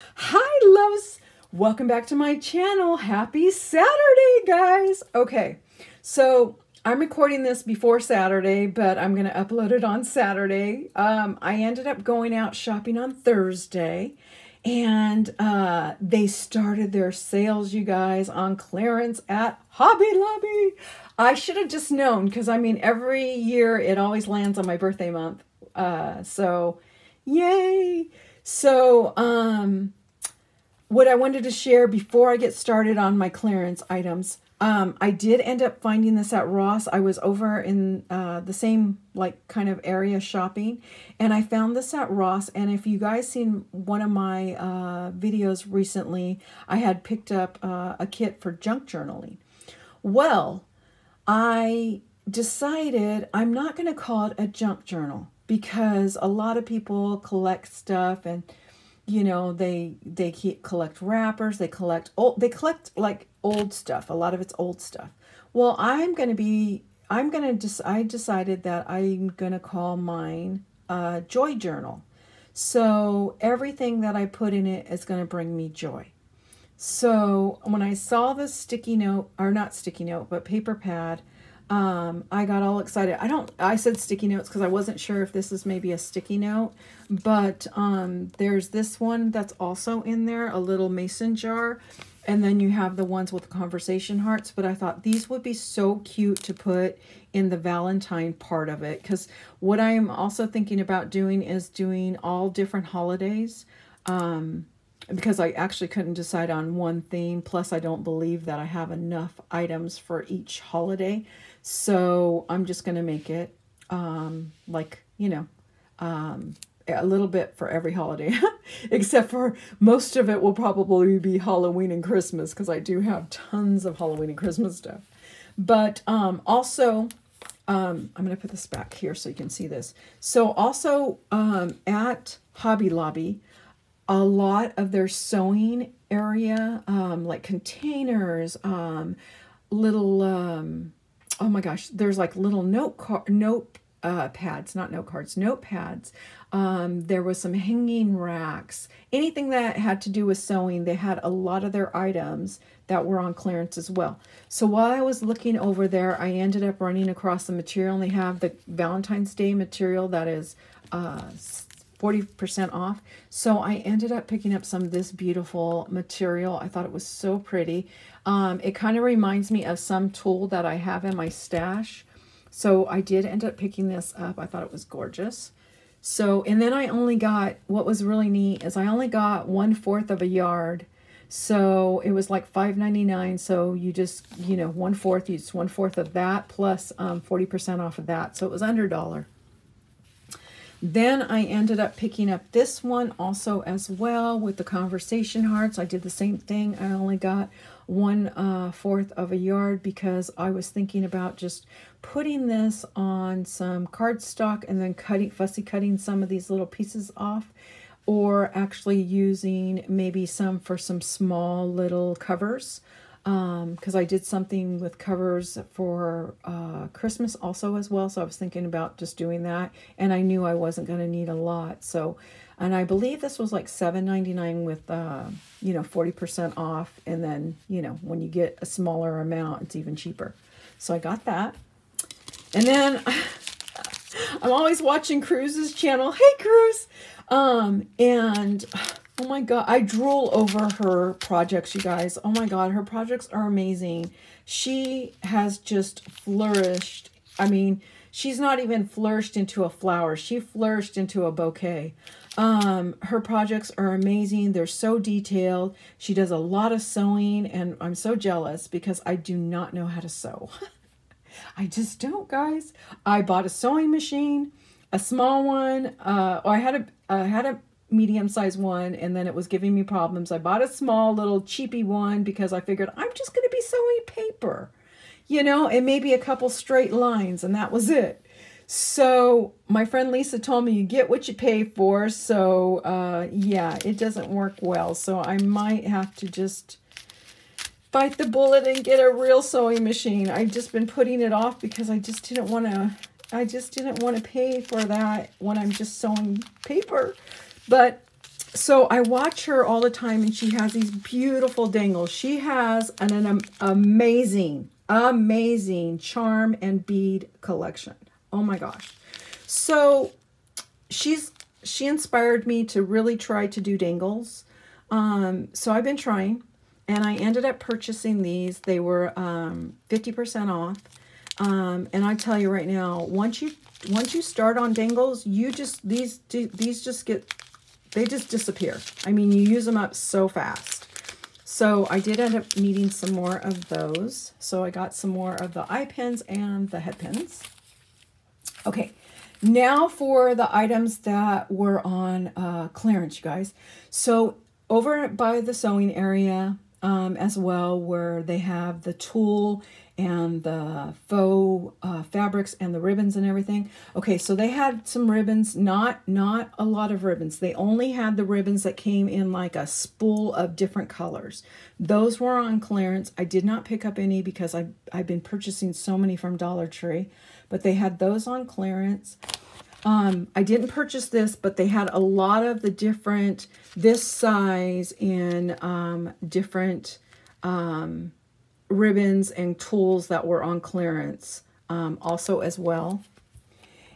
Hi, loves! Welcome back to my channel. Happy Saturday, guys! Okay, so I'm recording this before Saturday, but I'm going to upload it on Saturday. I ended up going out shopping on Thursday, and they started their sales, you guys, on clearance at Hobby Lobby. I should have just known, because I mean, every year it always lands on my birthday month. So, yay! So, what I wanted to share before I get started on my clearance items, I did end up finding this at Ross. I was over in the same kind of area shopping, and I found this at Ross. And if you guys seen one of my videos recently, I had picked up a kit for junk journaling. Well, I decided I'm not going to call it a junk journal because a lot of people collect stuff and they collect wrappers, they collect like old stuff. A lot of it's old stuff. Well, I decided that I'm gonna call mine a joy journal. So everything that I put in it is gonna bring me joy. So when I saw this sticky note, or not sticky note, but paper pad, I got all excited. I said sticky notes because I wasn't sure if this is maybe a sticky note, but there's this one that's also in there, a little mason jar, and then you have the ones with conversation hearts. But I thought these would be so cute to put in the Valentine part of it, because what I'm also thinking about doing is doing all different holidays, because I actually couldn't decide on one theme. Plus, I don't believe that I have enough items for each holiday. So I'm just going to make it a little bit for every holiday, except for most of it will probably be Halloween and Christmas, because I do have tons of Halloween and Christmas stuff. But also, I'm going to put this back here so you can see this. So also at Hobby Lobby, a lot of their sewing area, like containers, little, oh my gosh, there's like little notepads, not note cards, notepads. There was some hanging racks, anything that had to do with sewing. They had a lot of their items that were on clearance as well. So while I was looking over there, I ended up running across the material, and they have the Valentine's Day material that is 40% off. So I ended up picking up some of this beautiful material. I thought it was so pretty. It kind of reminds me of some tulle that I have in my stash. So I did end up picking this up. I thought it was gorgeous. So, and then I only got, what was really neat is I only got 1/4 of a yard. So it was like $5.99. So you just, 1/4, you just 1/4 of that plus 40% off of that. So it was under $1. Then I ended up picking up this one also as well with the conversation hearts. I did the same thing. I only got 1/4 of a yard because I was thinking about just putting this on some cardstock and then fussy cutting some of these little pieces off, or actually using maybe some for some small little covers. Because I did something with covers for Christmas also as well. So I was thinking about just doing that. And I knew I wasn't going to need a lot. So, and I believe this was like $7.99 with, 40% off. And then, when you get a smaller amount, it's even cheaper. So I got that. And then I'm always watching Cruz's channel. Hey, Cruz! And oh my God, I drool over her projects, you guys. Oh my God, her projects are amazing. She has just flourished. I mean, she's not even flourished into a flower. She flourished into a bouquet. Her projects are amazing. They're so detailed. She does a lot of sewing, and I'm so jealous because I do not know how to sew. I just don't, guys. I bought a sewing machine, a small one. I had a medium-sized one, and then it was giving me problems. I bought a small little cheapy one because I figured I'm just going to be sewing paper, and maybe a couple straight lines, and that was it. So my friend Lisa told me you get what you pay for. So yeah, it doesn't work well. So I might have to just bite the bullet and get a real sewing machine. I've just been putting it off because I just didn't want to pay for that when I'm just sewing paper. But So I watch her all the time, and she has these beautiful dangles. She has an amazing, amazing charm and bead collection. Oh my gosh. So she inspired me to really try to do dangles. So I've been trying, and I ended up purchasing these. They were 50% off. And I tell you right now, once you start on dangles, these just they just disappear. I mean, you use them up so fast. So I did end up needing some more of those. So I got some more of the eye pins and the head pins. Okay, now for the items that were on clearance, you guys. So over by the sewing area as well, where they have the tulle and the faux fabrics and the ribbons and everything. Okay, so they had some ribbons, not a lot of ribbons. They only had the ribbons that came in like a spool of different colors. Those were on clearance. I did not pick up any because I've been purchasing so many from Dollar Tree, but they had those on clearance. I didn't purchase this, but they had a lot of the different, this size in different ribbons and tools that were on clearance also as well.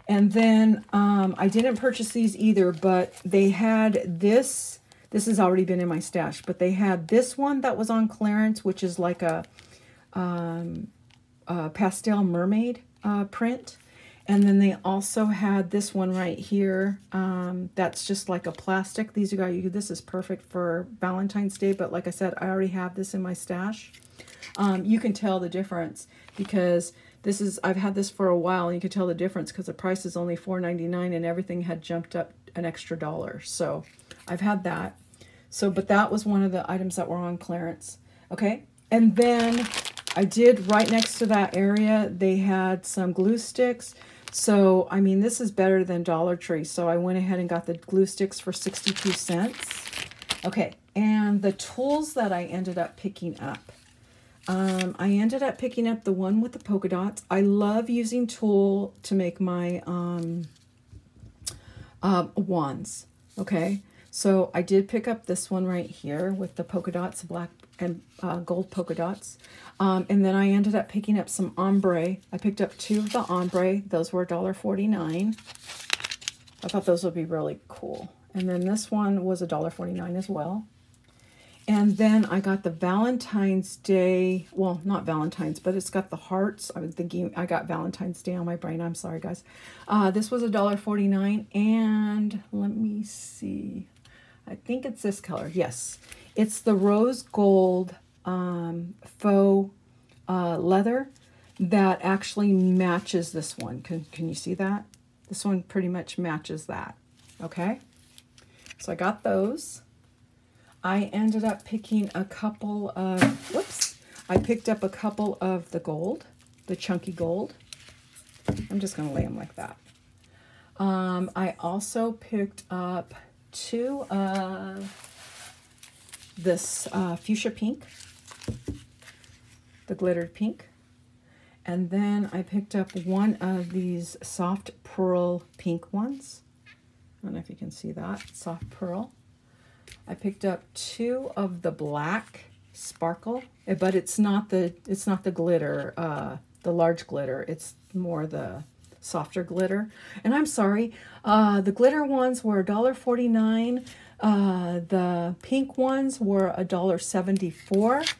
And then I didn't purchase these either, but they had this has already been in my stash, but they had this one that was on clearance, which is like a pastel mermaid print. And then they also had this one right here that's just like a plastic. These this is perfect for Valentine's Day, but like I said, I already have this in my stash. You can tell the difference because I've had this for a while, and you can tell the difference because the price is only $4.99 and everything had jumped up an extra $1. So I've had that. So, but that was one of the items that were on clearance. Okay. And then I did right next to that area, they had some glue sticks. So, I mean, this is better than Dollar Tree. So I went ahead and got the glue sticks for 62 cents. Okay. And the tools that I ended up picking up. I ended up picking up the one with the polka dots. I love using tulle to make my wands. Okay, so I did pick up this one right here with the polka dots, black and gold polka dots. And then I ended up picking up some ombre. I picked up 2 of the ombre. Those were $1.49. I thought those would be really cool. And then this one was $1.49 as well. And then I got the Valentine's Day, well, not Valentine's, but it's got the hearts. I was thinking I got Valentine's Day on my brain. I'm sorry, guys. This was $1.49, and let me see. I think it's this color. Yes, it's the rose gold faux leather that actually matches this one. Can you see that? This one pretty much matches that. Okay, so I got those. I ended up picking a couple of, I picked up a couple of the gold, the chunky gold. I'm just going to lay them like that. I also picked up 2 of this fuchsia pink, the glittered pink. And then I picked up one of these soft pearl pink ones. I don't know if you can see that, soft pearl. I picked up 2 of the black sparkle, but it's not the glitter, the large glitter. It's more the softer glitter. And I'm sorry, the glitter ones were $1.49. The pink ones were $1.74.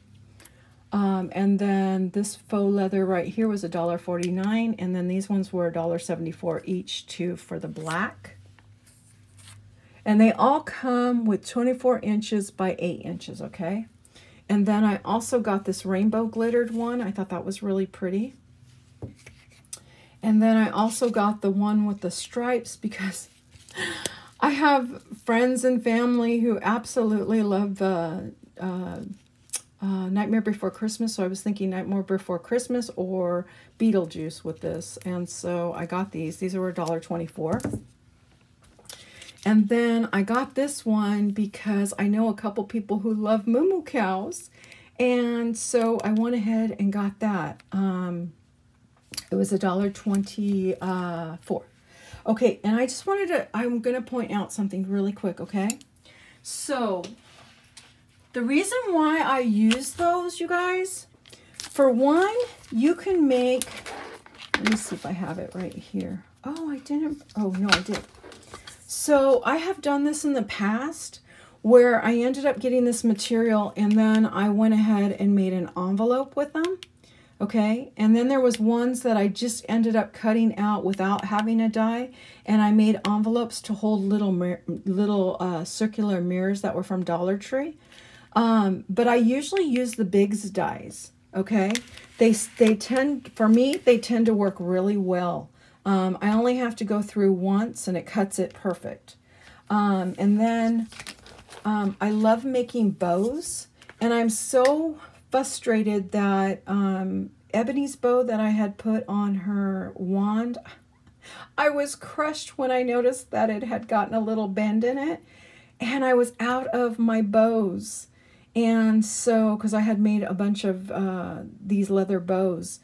And then this faux leather right here was $1.49. And then these ones were $1.74 each, 2 for the black. And they all come with 24 inches by 8 inches, okay? And then I also got this rainbow glittered one. I thought that was really pretty. And then I also got the one with the stripes because I have friends and family who absolutely love the Nightmare Before Christmas. So I was thinking Nightmare Before Christmas or Beetlejuice with this. And so I got these. These were $1.24. And then I got this one because I know a couple people who love moo moo cows. And so I went ahead and got that. It was $1.24. Okay, and I just wanted to, I'm going to point out something really quick, okay? So the reason why I use those, you guys, for one, you can make, let me see if I have it right here. Oh, I didn't. Oh, no, I did. So I have done this in the past where I ended up getting this material and then I went ahead and made an envelope with them. Okay, and then there was ones that I just ended up cutting out without having a die, and I made envelopes to hold little circular mirrors that were from Dollar Tree. But I usually use the Biggs dies. Okay, they tend, for me, they tend to work really well. I only have to go through once, and it cuts it perfect. And then I love making bows, and I'm so frustrated that Ebony's bow that I had put on her wand, I was crushed when I noticed that it had gotten a little bend in it, and I was out of my bows. And so, because I had made a bunch of these leather bows,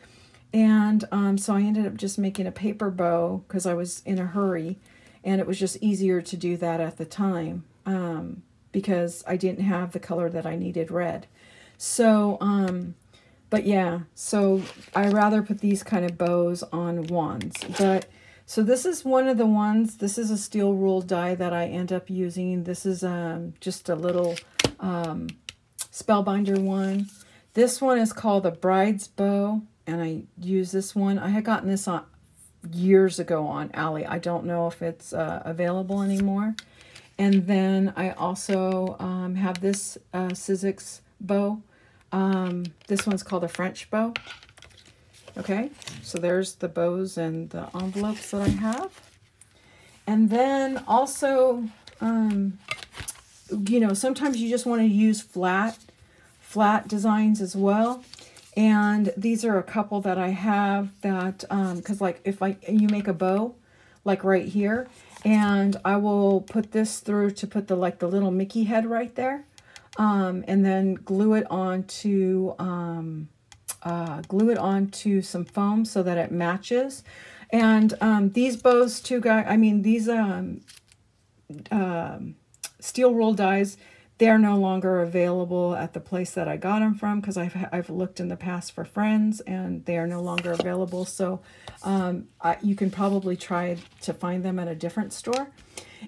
and so I ended up just making a paper bow because I was in a hurry, and it was just easier to do that at the time because I didn't have the color that I needed, red. So, but yeah, so I rather put these kind of bows on wands. But, so this is one of the ones, this is a steel rule die that I end up using. This is just a little spellbinder one. This one is called the Bride's Bow, and I use this one. I had gotten this on years ago on Ally. I don't know if it's available anymore. And then I also have this Sizzix bow. This one's called a French bow. Okay, so there's the bows and the envelopes that I have. And then also, you know, sometimes you just want to use flat designs as well. And these are a couple that I have that, because like if you make a bow, like right here, and I will put this through to put the little Mickey head right there. And then glue it onto some foam so that it matches. And these bows too, guys. I mean these steel rule dies. They're no longer available at the place that I got them from because I've looked in the past for friends and they are no longer available. So you can probably try to find them at a different store.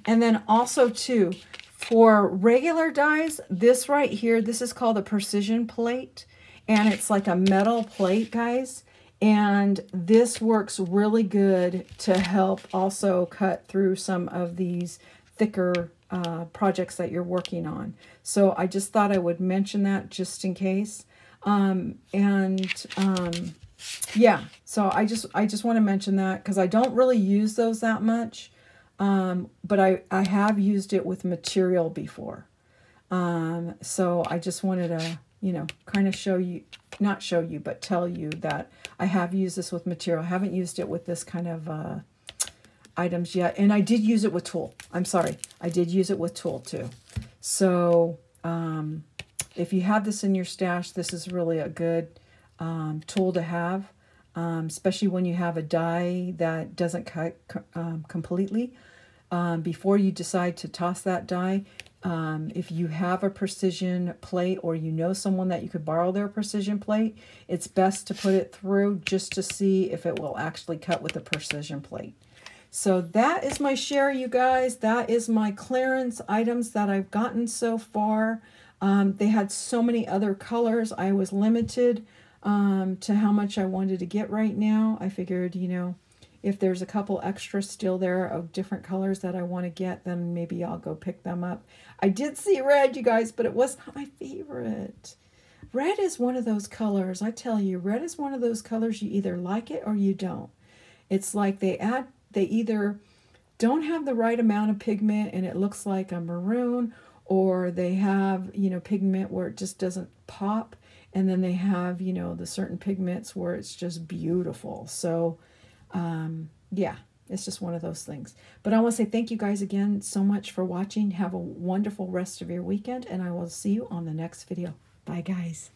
And then also too, for regular dies, this right here, this is called a precision plate, and it's like a metal plate, guys. And this works really good to help also cut through some of these thicker projects that you're working on. So I just thought I would mention that just in case. Yeah, so I just want to mention that because I don't really use those that much. But I have used it with material before. So I just wanted to, you know, kind of show you, not show you, but tell you that I have used this with material. I haven't used it with this kind of items yet. And I did use it with tulle. I'm sorry. I did use it with tulle too. So if you have this in your stash, this is really a good tool to have, especially when you have a die that doesn't cut completely. Before you decide to toss that die, if you have a precision plate or you know someone that you could borrow their precision plate, it's best to put it through just to see if it will actually cut with the precision plate. So that is my share, you guys. That is my clearance items that I've gotten so far. They had so many other colors. I was limited to how much I wanted to get right now. I figured, you know, if there's a couple extras still there of different colors that I want to get, then maybe I'll go pick them up. I did see red, you guys, but it was not my favorite. Red is one of those colors, I tell you, red is one of those colors you either like it or you don't. It's like they either don't have the right amount of pigment and it looks like a maroon, or they have, you know, pigment where it just doesn't pop, and then they have, you know, the certain pigments where it's just beautiful. So yeah, it's just one of those things. But I want to say thank you guys again so much for watching. Have a wonderful rest of your weekend, and I will see you on the next video. Bye, guys.